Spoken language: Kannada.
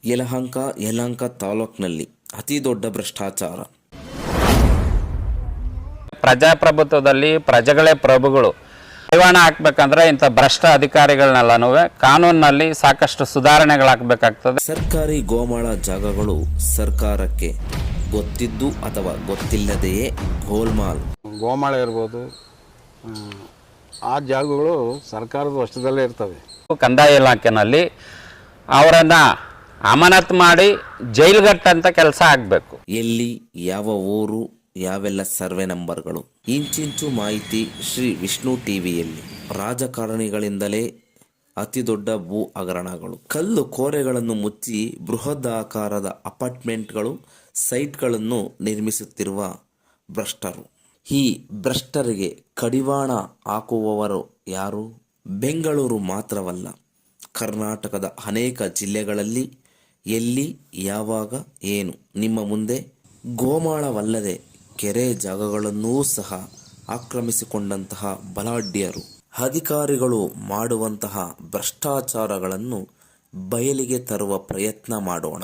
ಯಲಹಂಕ ತಾಲೂಕಿನಲ್ಲಿ ಅತಿ ದೊಡ್ಡ ಭ್ರಷ್ಟಾಚಾರ. ಪ್ರಜಾಪ್ರಭುತ್ವದಲ್ಲಿ ಪ್ರಜೆಗಳೇ ಪ್ರಭುಗಳು. ಕಡಿವಾಣ ಹಾಕ್ಬೇಕಂದ್ರೆ ಇಂಥ ಭ್ರಷ್ಟ ಅಧಿಕಾರಿಗಳನ್ನೆಲ್ಲನೂ ಕಾನೂನಿನಲ್ಲಿ ಸಾಕಷ್ಟು ಸುಧಾರಣೆಗಳಾಗಬೇಕಾಗ್ತದೆ. ಸರ್ಕಾರಿ ಗೋಮಾಳ ಜಾಗಗಳು ಸರ್ಕಾರಕ್ಕೆ ಗೊತ್ತಿದ್ದು ಅಥವಾ ಗೊತ್ತಿಲ್ಲದೆಯೇ ಗೋಲ್ಮಾಲ್. ಗೋಮಾಳ ಇರ್ಬೋದು, ಆ ಜಾಗಗಳು ಸರ್ಕಾರದ ವಶದಲ್ಲೇ ಇರ್ತವೆ. ಕಂದಾಯ ಇಲಾಖೆನಲ್ಲಿ ಅವರನ್ನು ಅಮಾನತ್ ಮಾಡಿ ಜೈಲ್ಗಟ್ಟಂತ ಕೆಲಸ ಆಗಬೇಕು. ಎಲ್ಲಿ, ಯಾವ ಊರು, ಯಾವೆಲ್ಲ ಸರ್ವೆ ನಂಬರ್ಗಳು, ಇಂಚಿಂಚು ಮಾಹಿತಿ ಶ್ರೀ ವಿಷ್ಣು ಟಿವಿಯಲ್ಲಿ. ರಾಜಕಾರಣಿಗಳಿಂದಲೇ ಅತಿ ದೊಡ್ಡ ಭೂ ಹಗರಣಗಳು, ಕಲ್ಲು ಕೋರೆಗಳನ್ನು ಮುಚ್ಚಿ ಬೃಹದಾಕಾರದ ಅಪಾರ್ಟ್ಮೆಂಟ್ಗಳು, ಸೈಟ್ಗಳನ್ನು ನಿರ್ಮಿಸುತ್ತಿರುವ ಭ್ರಷ್ಟರು. ಈ ಭ್ರಷ್ಟರಿಗೆ ಕಡಿವಾಣ ಹಾಕುವವರು ಯಾರು? ಬೆಂಗಳೂರು ಮಾತ್ರವಲ್ಲ, ಕರ್ನಾಟಕದ ಅನೇಕ ಜಿಲ್ಲೆಗಳಲ್ಲಿ ಎಲ್ಲಿ, ಯಾವಾಗ, ಏನು ನಿಮ್ಮ ಮುಂದೆ. ಗೋಮಾಳವಲ್ಲದೆ ಕೆರೆ ಜಾಗಗಳನ್ನೂ ಸಹ ಆಕ್ರಮಿಸಿಕೊಂಡಂತಹ ಬಲಾಢ್ಯರು. ಅಧಿಕಾರಿಗಳು ಮಾಡುವಂತಹ ಭ್ರಷ್ಟಾಚಾರಗಳನ್ನು ಬಯಲಿಗೆ ತರುವ ಪ್ರಯತ್ನ ಮಾಡೋಣ.